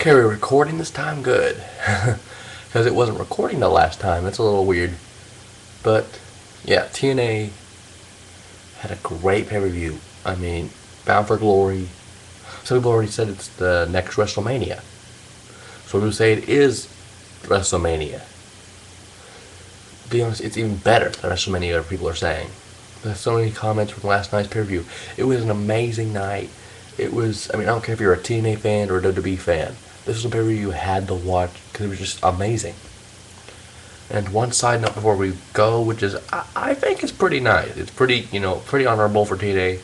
Okay, we're recording this time good. Because it wasn't recording the last time. That's a little weird. But, yeah, TNA had a great pay-per-view. I mean, Bound for Glory. Some people already said it's the next WrestleMania. Some people say it is WrestleMania. To be honest, it's even better than WrestleMania, people are saying. There's so many comments from last night's pay-per-view. It was an amazing night. It was, I mean, I don't care if you're a TNA fan or a WWE fan. This was a pay-per-view you had to watch because it was just amazing. And one side note before we go, which is, I think is pretty nice. It's pretty, pretty honorable for TNA.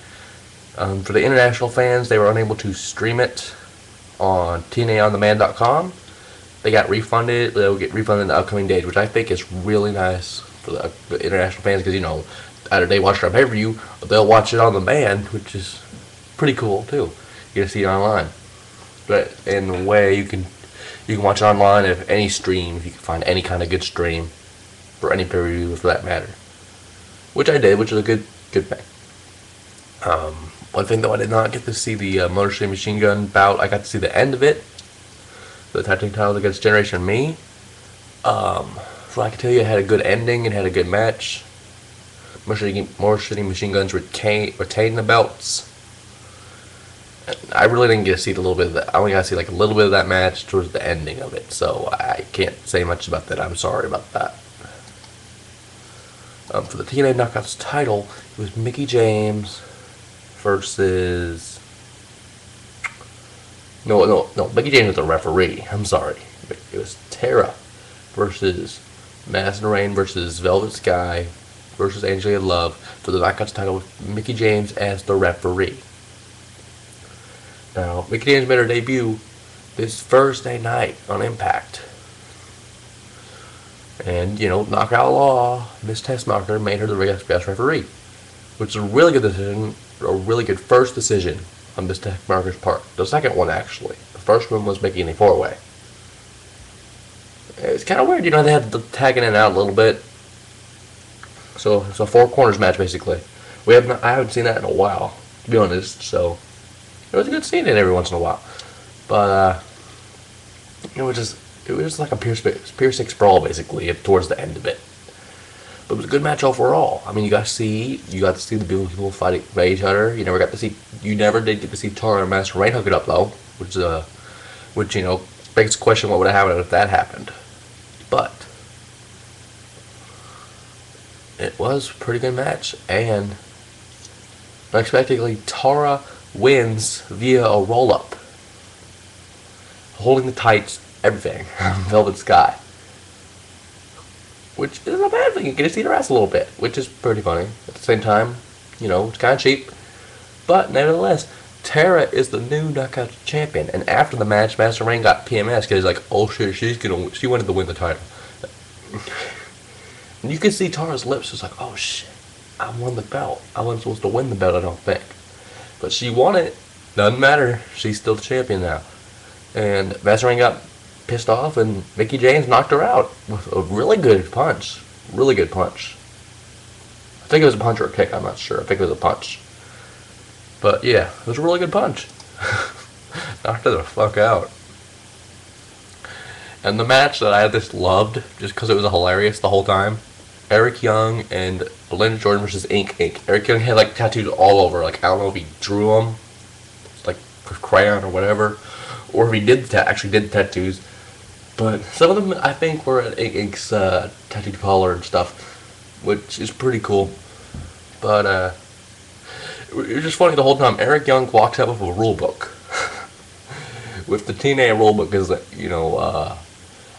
For the international fans, they were unable to stream it on TNAOnDemand.com. They got refunded. They'll get refunded in the upcoming days, which I think is really nice for the international fans because, either they watch our pay-per-view or they'll watch it on demand, which is pretty cool, too. You get to see it online. But in a way, you can watch it online if any stream, if you can find any kind of good stream for any pay-per-view for that matter. Which I did, which is a good thing. One thing though, I did not get to see the Motor City Machine Gun bout. I got to see the end of it. The tag team titles against Generation Me. So I can tell you it had a good ending, it had a good match. Motor City Machine Guns retained the belts. I really didn't get to see a little bit of that. I only got to see like a little bit of that match towards the ending of it, so I can't say much about that. I'm sorry about that. For the TNA Knockouts title, it was Mickie James versus... No. Mickie James was the referee. I'm sorry. It was Tara versus Madison Rayne versus Velvet Sky versus Angelina Love for the Knockouts title with Mickie James as the referee. Now, Mickie James made her debut this Thursday night on Impact. And, Knockout Law, Miss Tessmacher, made her the guest referee. Which is a really good decision, a really good first decision on Miss Tessmacher's part. The second one, actually. The first one was making a four-way. It's kind of weird, they had to tag in and out a little bit. So, it's a four corners match, basically. I haven't seen that in a while, to be honest, so... It was a good seeing it every once in a while, but it was just like a pure six brawl basically towards the end of it. But it was a good match overall. I mean, you got to see the people fight each other. You never did get to see Tara and Master Rain hook it up though, which begs the question what would have happened if that happened. But it was a pretty good match, and unexpectedly Tara wins via a roll-up. Holding the tights, everything. Velvet Sky. Which isn't a bad thing. You get to see her ass a little bit, which is pretty funny. At the same time, it's kind of cheap. But nevertheless, Tara is the new Knockout champion. And after the match, Master Rain got PMS because he's like, oh shit, she wanted to win the title. And you can see Tara's lips. It's like, oh shit, I won the belt. I wasn't supposed to win the belt, I don't think. But she won it. Doesn't matter. She's still the champion now. And Master Rain got pissed off, and Mickie James knocked her out with a really good punch. Really good punch. I think it was a punch or a kick. I'm not sure. I think it was a punch. But yeah, it was a really good punch. Knocked her the fuck out. And the match that I just loved, just because it was hilarious the whole time, Eric Young and Belinda Jordan versus Inc. Eric Young had like tattoos all over. Like, I don't know if he drew them, like with crayon or whatever, or if he actually did the tattoos. But some of them I think were at Inc's tattoo parlor and stuff, which is pretty cool. But it was just funny the whole time. Eric Young walks out with a rule book, with the TNA rule book, because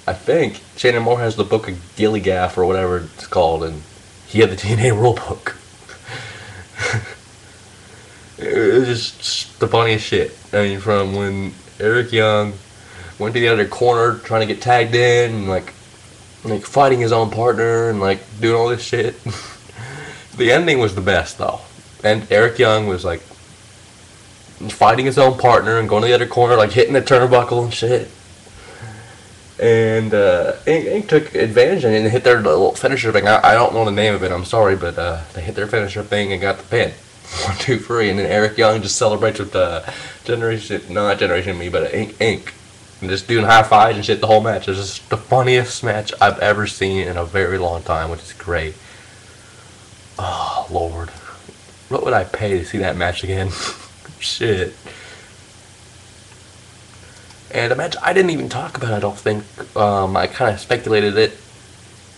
I think Shannon Moore has the book of Gilly Gaff or whatever it's called, and he had the TNA rulebook. It was just the funniest shit. I mean, from when Eric Young went to the other corner trying to get tagged in, and like fighting his own partner, and like doing all this shit. The ending was the best though. And Eric Young was like fighting his own partner and going to the other corner, like hitting the turnbuckle and shit. And Inc took advantage and hit their little finisher thing. I don't know the name of it, I'm sorry, but they hit their finisher thing and got the pin. 1, 2, 3, and then Eric Young just celebrates with not Generation Me, but Inc. and just doing high fives and shit the whole match. It's just the funniest match I've ever seen in a very long time, which is great. Oh, Lord. What would I pay to see that match again? Shit. And a match I didn't even talk about, I don't think. I kind of speculated it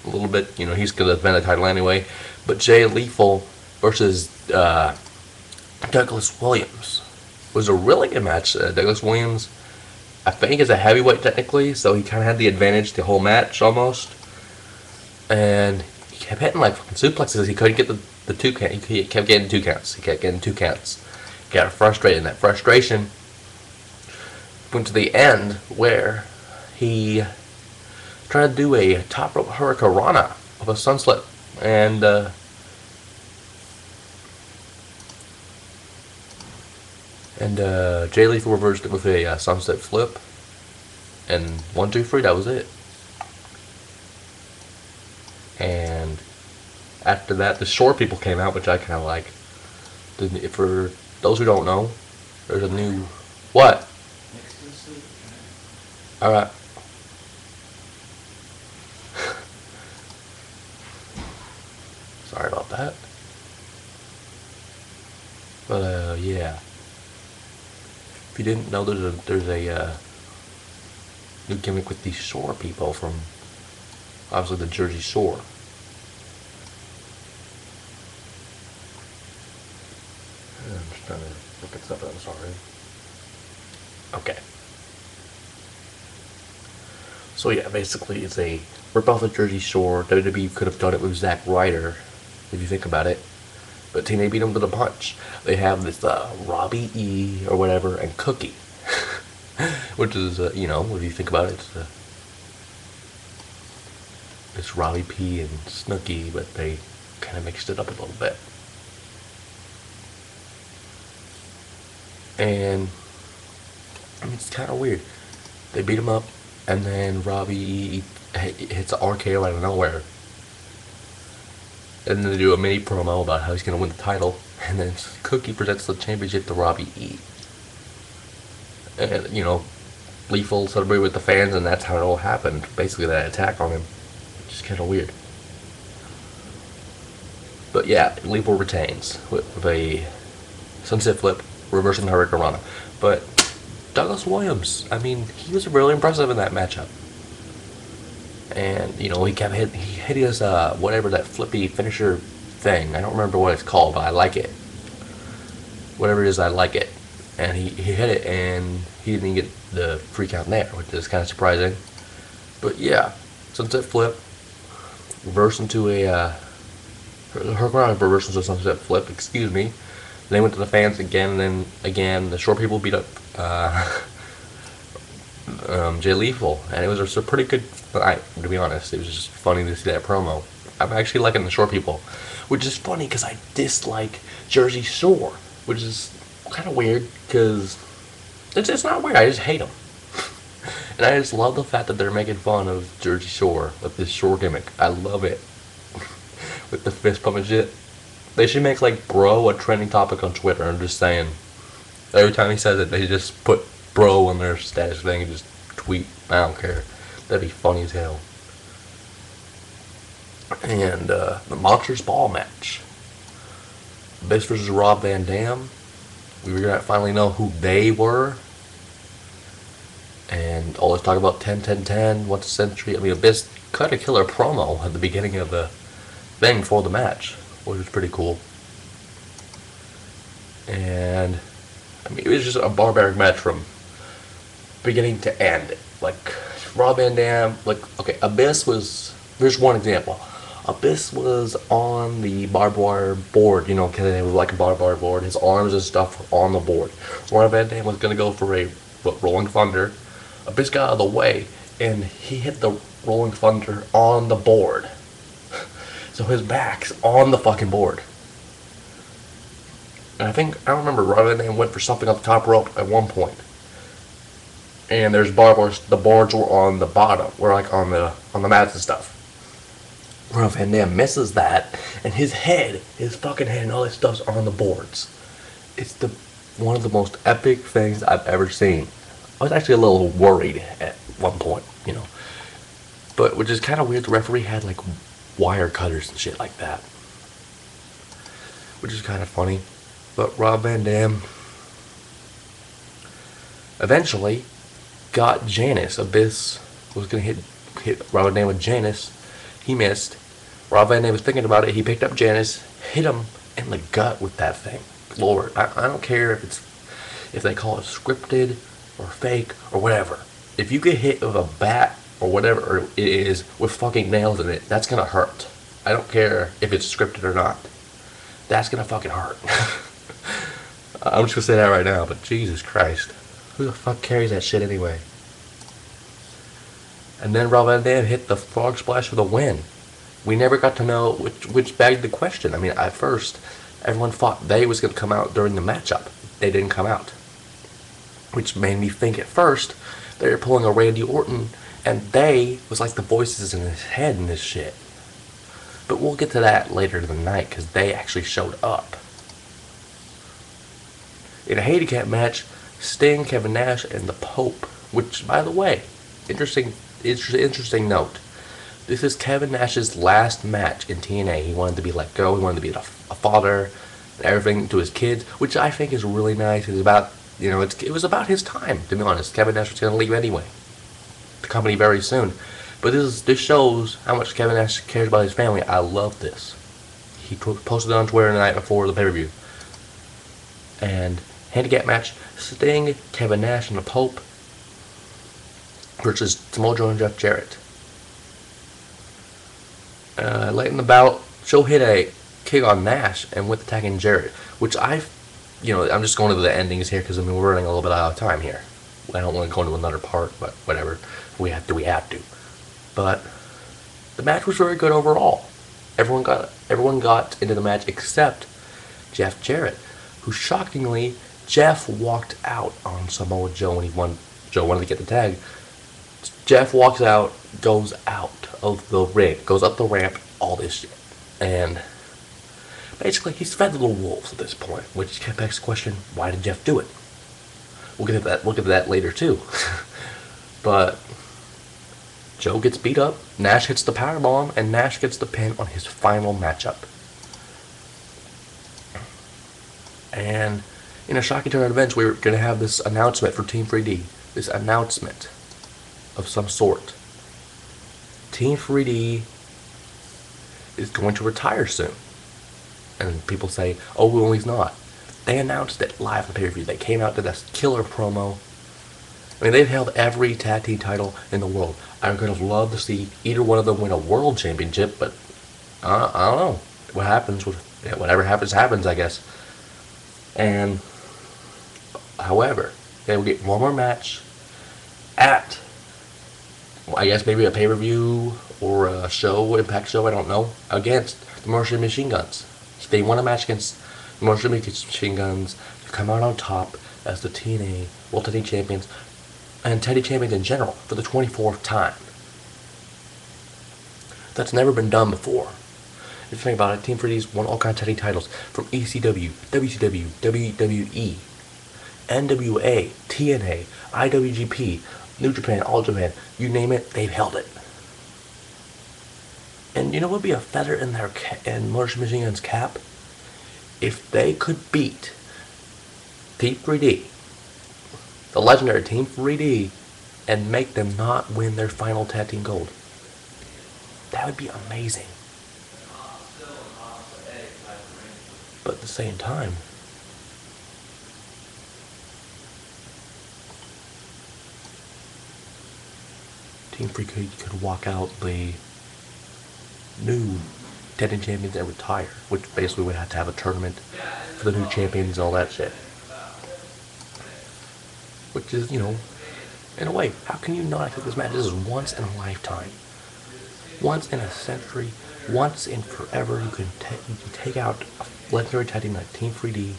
a little bit. You know, he's going to defend the title anyway. But Jay Lethal versus Douglas Williams was a really good match. Douglas Williams, I think, is a heavyweight technically, so he kind of had the advantage the whole match almost. And he kept hitting like fucking suplexes. He couldn't get the 2 count. He kept getting 2 counts. He kept getting 2 counts. Got frustrated, and that frustration went to the end where he tried to do a top rope hurricane rana of a sunslip, and Jay Lethal reversed it with a sunset flip, and 1, 2, 3. That was it. And after that, the Shore people came out, which I kind of like. For those who don't know, there's a new what? All right. Sorry about that. But yeah. If you didn't know, there's a new gimmick with the Shore people from obviously the Jersey Shore. I'm just trying to look at something. I'm sorry. Okay. So yeah, basically it's a rip-off of Jersey Shore. WWE could have done it with Zack Ryder, if you think about it. But TNA beat him to the punch. They have this Robbie E. or whatever, and Cookie. Which is, you know, if you think about it, it's Robbie P. and Snooki, but they kind of mixed it up a little bit. And I mean, it's kind of weird. They beat him up, and then Robbie hits an RKO out of nowhere. And then they do a mini promo about how he's going to win the title. And then Cookie presents the championship to Robbie E. And, you know, Lethal celebrated with the fans, and that's how it all happened. Basically, that attack on him. Which is kind of weird. But yeah, Lethal retains with a sunset flip, reversing the Hurricane Rana. But Douglas Williams, I mean, he was really impressive in that matchup. And, you know, he hit his, whatever that flippy finisher thing. I don't remember what it's called, but I like it. Whatever it is, I like it. And he hit it, and he didn't even get the free count there, which is kind of surprising. But yeah, sunset flip, reverse into a, Hurricane reverse into a sunset flip, excuse me. Then they went to the fans again, and then again, the Shore people beat up, Jay Lethal, and it was a pretty good night, to be honest. It was just funny to see that promo. I'm actually liking the Shore people, which is funny because I dislike Jersey Shore, which is kind of weird because it's not weird. I just hate them, and I just love the fact that they're making fun of Jersey Shore with this Shore gimmick. I love it. With the fist pump and shit. They should make like bro a trending topic on Twitter. I'm just saying. Every time he says it, they just put bro on their status thing and just tweet. I don't care. That'd be funny as hell. And the Monsters Ball match. Abyss versus Rob Van Dam. We were gonna finally know who they were. And all this talk about 10-10-10, what's a century. I mean, Abyss cut a killer promo at the beginning of the thing before the match, which was pretty cool. And I mean, it was just a barbaric match from beginning to end. Like, Rob Van Dam, like, okay, Abyss was, here's one example. Abyss was on the barbed wire board, you know, because it was like a barbed wire board. His arms and stuff were on the board. Rob Van Dam was going to go for a Rolling Thunder. Abyss got out of the way, and he hit the Rolling Thunder on the board. So his back's on the fucking board. And I don't remember, Rob Van Dam went for something on the top rope at one point. And there's barbed, the boards were on the bottom, were like on the mats and stuff. Rob Van Dam misses that, and his fucking head and all this stuff's on the boards. It's one of the most epic things I've ever seen. I was actually a little worried at one point, you know. But which is kind of weird, the referee had like wire cutters and shit like that. Which is kind of funny. But Rob Van Dam eventually got Janice. Abyss was going to hit Rob Van Dam with Janice. He missed. Rob Van Dam was thinking about it. He picked up Janice, hit him in the gut with that thing. Lord, I don't care if they call it scripted or fake or whatever. If you get hit with a bat or whatever it is with fucking nails in it, that's gonna hurt. I don't care if it's scripted or not. That's gonna fucking hurt. I'm just gonna say that right now, but Jesus Christ. Who the fuck carries that shit anyway? And then Rob Van Dam hit the frog splash for the win. We never got to know which begged the question. I mean, at first, everyone thought they was going to come out during the matchup. They didn't come out. Which made me think at first they were pulling a Randy Orton, and they was like the voices in his head in this shit. But we'll get to that later in the night, because they actually showed up. In a handicap match, Sting, Kevin Nash, and the Pope, which, by the way, interesting note. This is Kevin Nash's last match in TNA. He wanted to be let go. He wanted to be a father and everything to his kids, which I think is really nice. It's about, you know, it was about his time, to be honest. Kevin Nash was going to leave anyway, the company very soon. But this shows how much Kevin Nash cares about his family. I love this. He posted it on Twitter the night before the pay-per-view. And handicap match, Sting, Kevin Nash, and the Pope versus Samoa Joe and Jeff Jarrett. Late in the bout, Joe hit a kick on Nash and went attacking Jarrett, which I'm just going to the endings here because I mean we're running a little bit out of time here. I don't want to go into another part, but whatever. We have to. But the match was very good overall. Everyone got into the match except Jeff Jarrett, who shockingly Jeff walked out on Samoa Joe when Joe wanted to get the tag. Jeff walks out, goes out of the ring, goes up the ramp, all this shit. And basically, he's fed the little wolves at this point, which begs the question, why did Jeff do it? We'll get to that later, too. But Joe gets beat up, Nash hits the powerbomb, and Nash gets the pin on his final matchup. And in a shocking turn of events, we're going to have this announcement for Team 3D. This announcement of some sort. Team 3D is going to retire soon. And people say, oh, well, he's not. They announced it live on pay-per-view. They came out to this killer promo. I mean, they've held every tag team title in the world. I'm going to love to see either one of them win a world championship, but I don't know. What happens, whatever happens, I guess. And, however, they will get one more match at, I guess maybe a pay-per-view or a show, Impact show, I don't know, against the Motor City Machine Guns. So they won a match against the Motor City Machine Guns to come out on top as the TNA World Tag Team Champions and Tag Team Champions in general for the 24th time. That's never been done before. If you think about it, Team 3D's won all kinds of tag team titles from ECW, WCW, WWE, NWA, TNA, IWGP, New Japan, All Japan, you name it, they've held it. And you know what would be a feather in their Motor City Machine Guns' cap? If they could beat Team 3D, the legendary Team 3D, and make them not win their final tag team gold. That would be amazing. But at the same time, Team 3D could walk out the new tag team champions and retire, which basically would have to have a tournament for the new champions and all that shit. Which is, you know, in a way, how can you not accept this match? This is once in a lifetime. Once in a century, once in forever, you can take out a legendary tag team like Team 3D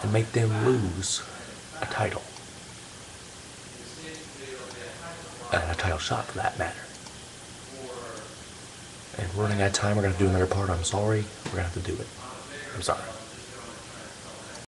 and make them lose a title. And a title shot for that matter. And we're running out of time. We're going to do another part. I'm sorry. We're going to have to do it. I'm sorry.